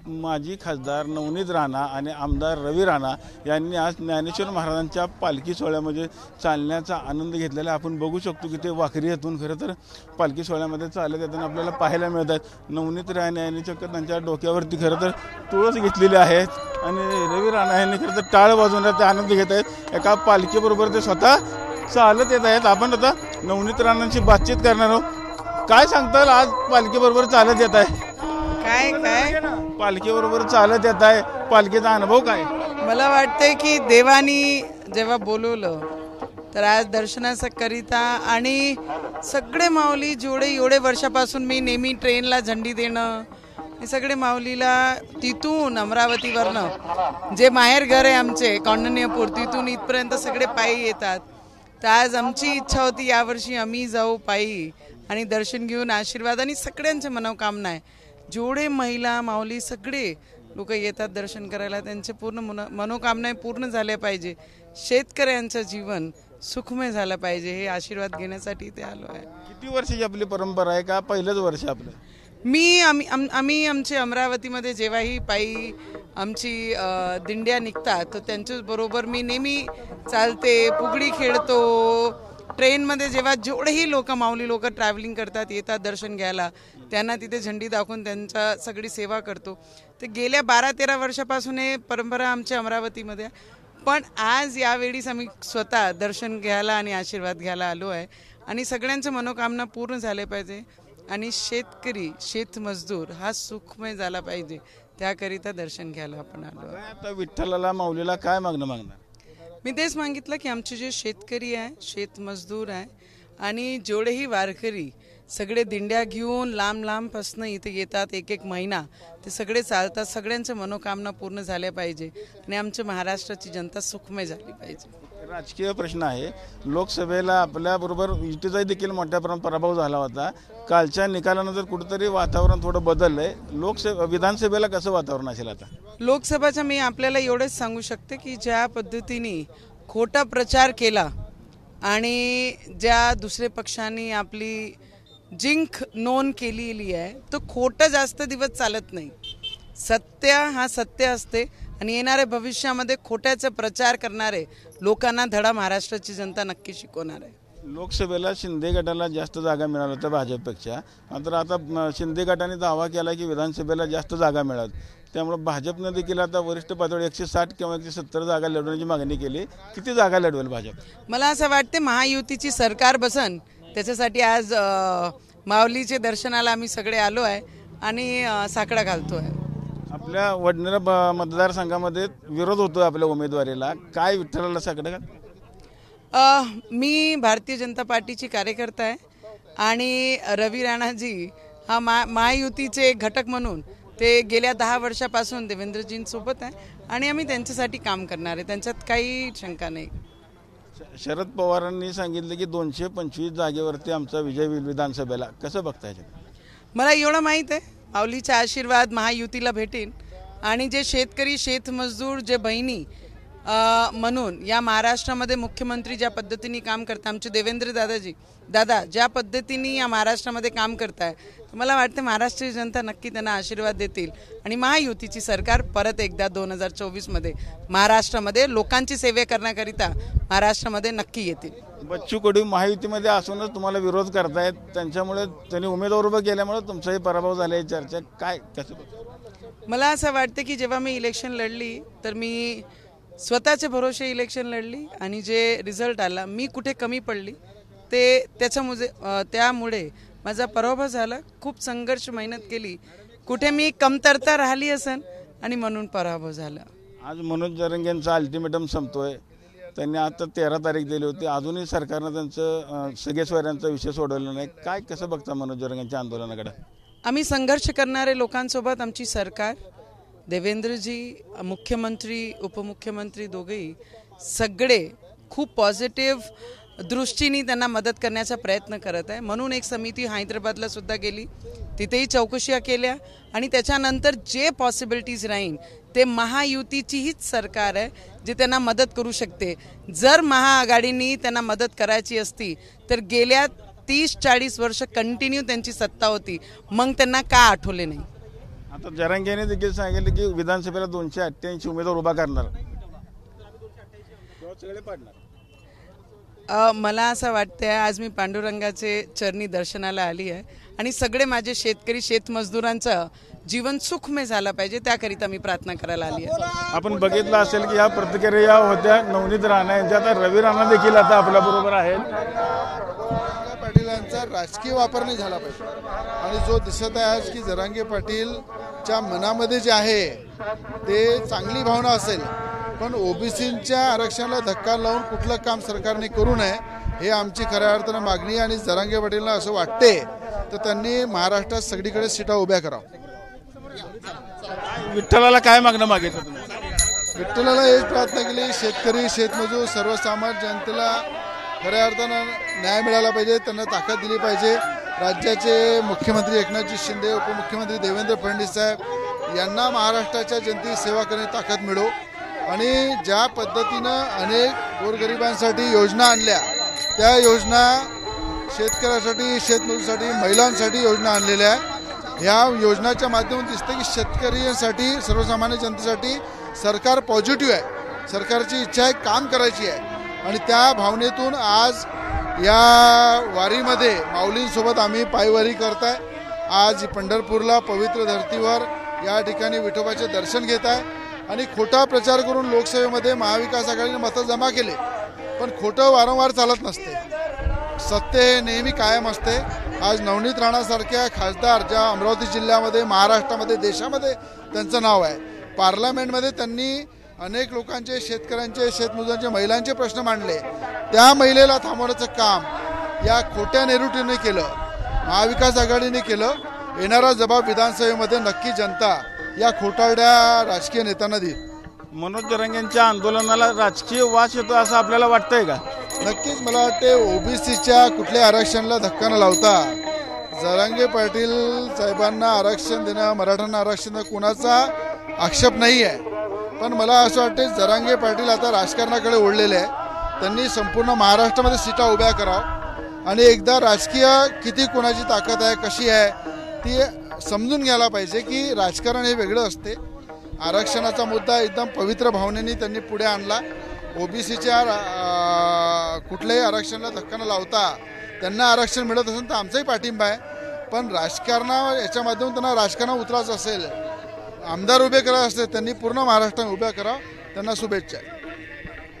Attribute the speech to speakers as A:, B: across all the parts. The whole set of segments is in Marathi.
A: माजी खासदार नवनीत राणा आणि आमदार रवी राणा यांनी आज ज्ञानेश्वर महाराजांच्या पालखी सोहळ्यामध्ये चालण्याचा आनंद घेतलेला आपण बघू शकतो की ते वाखरी येथून खरं तर पालखी सोहळ्यामध्ये चालत येताना आपल्याला पाहायला मिळतात। नवनीत राणा यांनी चक्क त्यांच्या डोक्यावरती खरं तर तुळस घेतलेली आहे आणि रवी राणा यांनी खरं तर टाळ वाजवण्याचा आनंद घेत आहेत। एका पालखीबरोबर ते स्वतः चालत येत आहेत। आपण आता नवनीत राणांची बातचीत करणार आहोत। काय सांगताल, आज पालखीबरोबर चालत येत आहे,
B: काय
A: पालखीबरोबर चालत येत आहे, पालखीचा अनुभव काय?
B: मला वाटतंय की देवानी जेव्हा बोलवलं तर आज दर्शनाकरिता आणि सगळे माऊली जेवढे एवढे वर्षापासून मी नेहमी ट्रेनला झंडी देणं, हे सगळे माऊलीला तिथून अमरावतीवरनं जे माहेर घर आहे आमचे कौंडण्यपूर तिथून इथपर्यंत सगळे पायी येतात। तर आज आमची इच्छा होती यावर्षी आम्ही जाऊ पायी आणि दर्शन घेऊन आशीर्वाद आणि सगळ्यांच्या मनोकामना आहे। जेवढे महिला माऊली सगळे लोक येतात दर्शन करायला, त्यांचे पूर्ण मनोकामना पूर्ण झाल्या पाहिजे, शेतकऱ्यांचं जीवन सुखमय झालं पाहिजे, हे आशीर्वाद घेण्यासाठी ते आलो आहे।
A: किती वर्षाची आपली परंपरा आहे का पहिलंच वर्ष आपलं?
B: आम्ही आमचे अमरावतीमध्ये जेव्हाही पायी आमची दिंड्या निघतात तर त्यांच्याबरोबर मी नेहमी चालते, फुगडी खेळतो। ट्रेनमध्ये जेव्हा जेवढेही लोक माऊली लोक ट्रॅव्हलिंग करतात येतात दर्शन घ्यायला, त्यांना तिथे झंडी दाखवून त्यांचा सगळी सेवा करतो। तर गेल्या 12-13 वर्षापासून हे परंपरा आमच्या अमरावतीमध्ये, पण आज यावेळीच आम्ही स्वतः दर्शन घ्यायला आणि आशीर्वाद घ्यायला आलो आहे आणि सगळ्यांच्या मनोकामना पूर्ण झाले पाहिजे आणि शेतकरी शेतमजदूर हा सुखमय झाला पाहिजे, त्याकरिता दर्शन घ्यायला आपण आलो आहे।
A: आता विठ्ठलाला माऊलीला काय मागणार?
B: मी तेच मागितलं की आमचे जे शेतकरी आहे, शेतमजदूर आहे आणि जेवढेही वारकरी सगळे दिंड्या घेऊन लांब लांबपासून इथे येतात, एक महिना ते सगळे चालतात, सगळ्यांच्या मनोकामना पूर्ण झाल्या पाहिजे आणि आमच्या महाराष्ट्राची जनता सुखमय झाली पाहिजे।
A: राजकीय प्रश्न आहे, लोकसभेला आपल्याबरोबर युतीचा देखील मोठ्या प्रमाणात पराभव झाला होता। कालच्या निकालानंतर कुठेतरी वातावरण थोडं बदललंय, विधानसभेला कसं वातावरण असेल आता?
B: लोकसभाच्या मी आपल्याला एवढंच सांगू शकते की ज्या पद्धतीने खोटा प्रचार केला आणि ज्या दुसऱ्या पक्षांनी आपली जिंक नोंद केलेली आहे तो खोटं जास्त दिवस चालत नाही। सत्य हा सत्य असते आणि येणाऱ्या भविष्यामध्ये खोट्याचा प्रचार करणारे लोकांना धडा महाराष्ट्राची जनता नक्की शिकवणार आहे।
A: लोकसभेला शिंदे गटाला जास्त जागा मिळाल्या होत्या भाजपपेक्षा, मात्र आता शिंदे गटाने दावा केला की विधानसभेला जास्त जागा मिळाल, त्यामुळे भाजपने देखील आता वरिष्ठ पातळीवर 160 किंवा 170 जागा लढवण्याची मागणी केली। किती जागा लढवेल भाजप?
B: मला असं वाटते महायुतीची सरकार बसन, त्याच्यासाठी आज माऊलीचे दर्शनाला आम्ही सगळे आलो आहे आणि साकडा घालतो आहे।
A: आपल्या वडनेरा मतदारसंघामध्ये विरोध होतो आपल्या उमेदवारीला, काय विठ्ठलाला साकडा घाल?
B: मी भारतीय जनता पार्टीची कार्यकर्ता आहे आणि रवी राणाजी हा महायुतीचे घटक म्हणून ते गेल्या 10 वर्षापासून देवेंद्रजींसोबत आहे आणि आम्ही त्यांच्यासाठी काम करणार आहे, त्यांच्यात काही शंका नाही।
A: शरद पवारांनी सांगितलं की 225 जागेवरती आमचा विजय होईल विधानसभेला, कसं बघताय?
B: मला एवढं माहीत आहे माऊलीचा आशीर्वाद महायुतीला भेटेल आणि जे शेतकरी शेतमजदूर जे बहिणी म्हणून या महाराष्ट्रामध्ये मुख्यमंत्री ज्या पद्धतीने काम करतात, आमचे देवेंद्र दादा ज्या पद्धतीने या महाराष्ट्रामध्ये काम करत आहे, मला वाटतं महाराष्ट्रीय जनता नक्की त्यांना आशीर्वाद देतील आणि महायुतीची सरकार परत एकदा 2024 महाराष्ट्रामध्ये लोकांची सेवा करण्याकरिता महाराष्ट्रामध्ये नक्की येतील।
A: बच्चू कडू महायुतीमध्ये असूनच तुम्हाला विरोध करतायत, त्यांच्यामुळे त्यांनी उमेदवार उभं केल्यामुळे तुमचाही पराभव झाला, चर्चा काय कसं?
B: मला असं वाटतं की जेव्हा मी इलेक्शन लढली तर मी स्वतःचे भरोसे इलेक्शन लढली आणि जे रिझल्ट आला मी कुठे कमी पडली ते त्यामुळे माझा पराभव झाला। खूप संघर्ष मेहनत केली, कुठे मी कमतरता राहिली असेल आणि म्हणून पराभव झाला।
A: आज मनोज जरंगेंचा अल्टिमेटम संपतोय, त्यांनी आता 13 तारीख दिली होती, अजूनही सरकारनं त्यांचं सगळे सोयऱ्यांचा विषय सोडवला नाही, काय कसं बघता मनोज जरंगेंच्या आंदोलनाकडे?
B: आम्ही संघर्ष करणारे लोकांसोबत आमची सरकार, देवेंद्रजी मुख्यमंत्री उपमुख्यमंत्री दोघेही सगळे खूप पॉझिटिव्ह दृष्टीने त्यांना मदत करण्याचा प्रयत्न करत आहे। म्हणून एक समिती हैदराबादला सुद्धा गेली, तिथेही चौकशा केल्या आणि त्याच्यानंतर जे पॉसिबिलिटीज राहील ते महायुतीची हीच सरकार आहे जे त्यांना मदत करू शकते। जर महाआघाडीने त्यांना मदत करायची असती तर गेल्या 30-40 वर्ष कंटिन्यू त्यांची सत्ता होती, मग त्यांना का आठवले नाही?
A: आता जरांगेने देखील सांगितलं की विधानसभेला 288 उमेदवार उभा करणार, सगळे पाडणार.
B: मला असं वाटतंय, आज मी पांडुरंगाचे चरणी दर्शनाला आली आहे आणि सगळे माझे शेतकरी शेतमजदुरांचं जीवन सुखमय झालं पाहिजे त्याकरिता मी प्रार्थना करायला आली आहे.
A: आपण बघितलं असेल की या प्रतिक्रिया होत्या नवनीत राणा यांच्या. आता रवी राणा देखील आता आपल्या बरोबर आहेत.
C: पाटीलांचा राजकीय वापर नाही झाला पाहिजे आणि जो दिसत आहे आज की जरांगे पाटीलच्या मनामध्ये जे आहे ते चांगली भावना असेल, पण ओबीसींच्या आरक्षणाला धक्का लावून कुठलं काम सरकारने करू नये हे आमची खऱ्या अर्थानं मागणी आहे. आणि जरांगे पाटीलला असं वाटते तर त्यांनी महाराष्ट्रात सगळीकडे सीटा उभ्या करावं.
A: विठ्ठलाला काय मागणं मागितलं तुम्ही?
C: विठ्ठलाला हेच प्रार्थना केली, शेतकरी शेतमजूर सर्वसामान्य जनतेला खऱ्या अर्थानं न्याय मिळाला पाहिजे, त्यांना ताकद दिली पाहिजे. राज्याचे मुख्यमंत्री एकनाथजी शिंदे, उपमुख्यमंत्री देवेंद्र फडणवीस साहेब यांना महाराष्ट्राच्या जनतेची सेवा करण्याची ताकद मिळो. आणि ज्या पद्धतीनं अनेक गोरगरिबांसाठी योजना आणल्या त्या योजना शेतकऱ्यासाठी शेतमजुरांसाठी महिलांसाठी योजना आणलेल्या आहे. ह्या योजनाच्या माध्यमातून दिसतं की शेतकऱ्यांसाठी सर्वसामान्य जनतेसाठी सरकार पॉझिटिव्ह आहे, सरकारची इच्छा आहे काम करायची आहे. आणि त्या भावनेतून आज या वारीमध्ये माऊलींसोबत आम्ही पायवारी करताय. आज पंढरपूरला पवित्र धर्तीवर या ठिकाणी विठोबाचे दर्शन घेत आहे. आणि खोटा प्रचार करून लोकसभेमध्ये महाविकास आघाडीने मतं जमा केले, पण खोटं वारंवार चालत नसते, सत्य हे नेहमी कायम असते. आज नवनीत राणासारख्या खासदार ज्या अमरावती जिल्ह्यामध्ये महाराष्ट्रामध्ये देशामध्ये त्यांचं नाव आहे, पार्लमेंटमध्ये त्यांनी अनेक लोकांचे शेतकऱ्यांचे शेतमजुरांचे महिलांचे प्रश्न मांडले, त्या महिलेला थांबवण्याचं काम या खोट्या नेरुटीने केलं, महाविकास आघाडीने केलं. येणारा जबाब विधानसभेमध्ये नक्की जनता या खोटारड्या राजकीय नेत्यांना देईल.
A: मनोज जरांगेंच्या आंदोलनाला राजकीय वास येतो असं आपल्याला वाटतंय का?
C: नक्कीच मला वाटते ओबीसीच्या कुठल्या आरक्षणाला धक्का न लावता जरांगे पाटील साहेबांना आरक्षण देणं, मराठ्यांना आरक्षण देणं कोणाचा आक्षेप नाही आहे. पण मला असं वाटते जरांगे पाटील आता राजकारणाकडे ओढलेले आहे. त्यांनी संपूर्ण महाराष्ट्रामध्ये सीटा उभ्या करावं आणि एकदा राजकीय किती कोणाची ताकद आहे कशी आहे ती समजून घ्यायला पाहिजे की राजकारण हे वेगळं असते. आरक्षणाचा मुद्दा एकदम पवित्र भावनेने त्यांनी पुढे आणला. ओबीसीच्या कुठल्याही आरक्षणाला धक्का न लावता त्यांना आरक्षण मिळत असेल तर आमचाही पाठिंबा आहे. पण याच्या माध्यमातून त्यांना राजकारणात उतरायचं असेल, आमदार उभे करायचे असतील त्यांनी पूर्ण महाराष्ट्रात उभ्या करावं. त्यांना शुभेच्छा.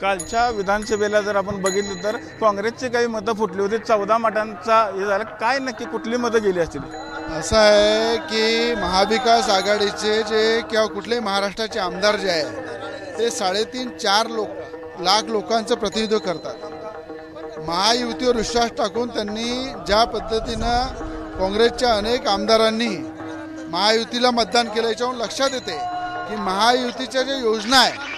A: कालच्या विधानसभेला जर आपण बघितलं तर काँग्रेसचे काही मतं फुटली होती, 14 मतांचा हे झालं. काय नक्की कुठली मतं गेली असतील?
C: असं आहे की महाविकास आघाडीचे जे किंवा कुठलेही महाराष्ट्राचे आमदार जे आहे ते 3.5-4 लाख लोकांचं प्रतिनिधित्व करतात. महायुतीवर विश्वास टाकून त्यांनी ज्या पद्धतीनं काँग्रेसच्या अनेक आमदारांनी महायुतीला मतदान केलं याच्यावरून लक्षात येते की महायुतीच्या ज्या योजना आहे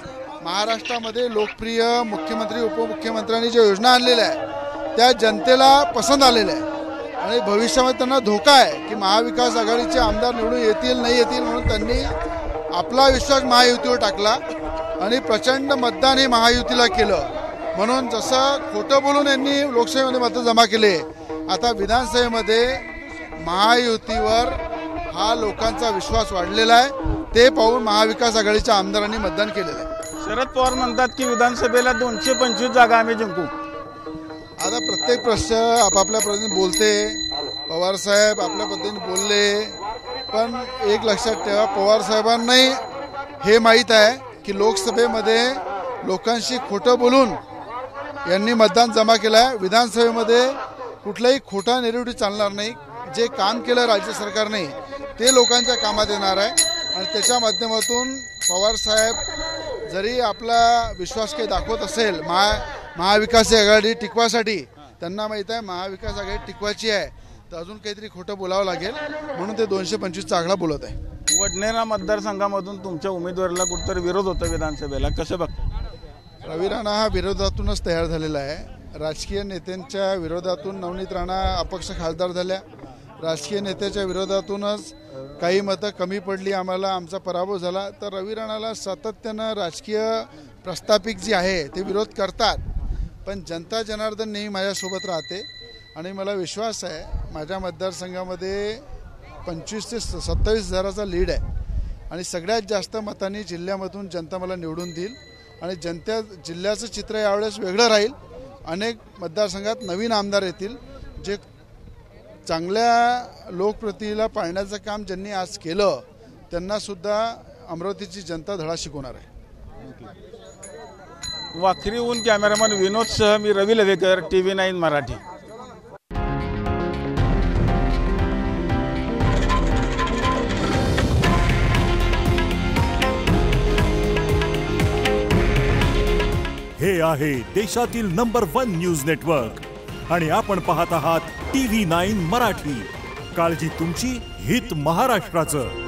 C: महाराष्ट्रामध्ये लोकप्रिय मुख्यमंत्री उपमुख्यमंत्र्यांनी ज्या योजना आणलेल्या आहे त्या जनतेला पसंत आलेल्या आहे. आणि भविष्यामध्ये त्यांना धोका आहे की महाविकास आघाडीचे आमदार निवडून येतील नाही येतील म्हणून त्यांनी आपला विश्वास महायुतीवर टाकला आणि प्रचंड मतदान हे महायुतीला केलं. म्हणून जसं खोटं बोलून यांनी लोकसभेमध्ये मतं जमा केले, आता विधानसभेमध्ये महायुतीवर हा लोकांचा विश्वास वाढलेला आहे. ते पाहून महाविकास आघाडीच्या आमदारांनी मतदान केलेलं आहे.
A: शरद पवार म्हणतात की विधानसभेला 225 जागा आम्ही जिंकू.
C: आता प्रत्येक प्रश्न आपापल्या पद्धतीने बोलते, पवार साहेब आपल्या पद्धतीने बोलले, पण एक लक्षात ठेवा पवार साहेबांनाही हे माहीत आहे की लोकसभेमध्ये लोकांशी खोटं बोलून यांनी मतदान जमा केलं आहे. विधानसभेमध्ये कुठलाही खोटा नेरेटिव्ह चालणार नाही. जे काम केलं राज्य सरकारने ते लोकांच्या कामात येणार आहे. आणि त्याच्या माध्यमातून पवार साहेब जरी आपला विश्वास काही दाखवत असेल महाविकास आघाडी टिकवासाठी, त्यांना माहीत आहे महाविकास आघाडी टिकवायची आहे तर अजून काहीतरी खोटं बोलावं लागेल, म्हणून ते 225चा आकडा बोलत आहे.
A: वडनेरा मतदारसंघामधून तुमच्या उमेदवाराला कुठतरी विरोध होता विधानसभेला, कसं बघता?
C: रवी राणा हा विरोधातूनच तयार झालेला आहे. राजकीय नेत्यांच्या विरोधातून नवनीत राणा अपक्ष खासदार झाल्या. राजकीय नेत्याच्या विरोधातूनच काही मतं कमी पडली, आम्हाला आमचा पराभव झाला. तर रवी राणाला सातत्यानं राजकीय प्रस्थापिक जी आहे ते विरोध करतात, पण जनता जनार्दन नेहमी माझ्यासोबत राहते. आणि मला विश्वास आहे माझ्या मतदारसंघामध्ये 25 ते 27 हजाराचा लीड आहे आणि सगळ्यात जास्त मतांनी जिल्ह्यामधून जनता मला निवडून देईल आणि जिल्ह्याचं चित्र यावेळेस वेगळं राहील. अनेक मतदारसंघात नवीन आमदार येतील जे चांगल्या लोकप्रतिनिधीला पाळण्याचं काम ज्यांनी आज केलं त्यांना सुद्धा अमरावतीची जनता धडा शिकवणार आहे.
A: वाखरीहून कॅमेरामॅन विनोदसह मी रवी लवेकर, TV9 मराठी.
D: हे आहे देशातील नंबर 1 न्यूज नेटवर्क आणि आपण पाहत आहात TV9 मराठी. काळजी तुमची, हित महाराष्ट्राचं.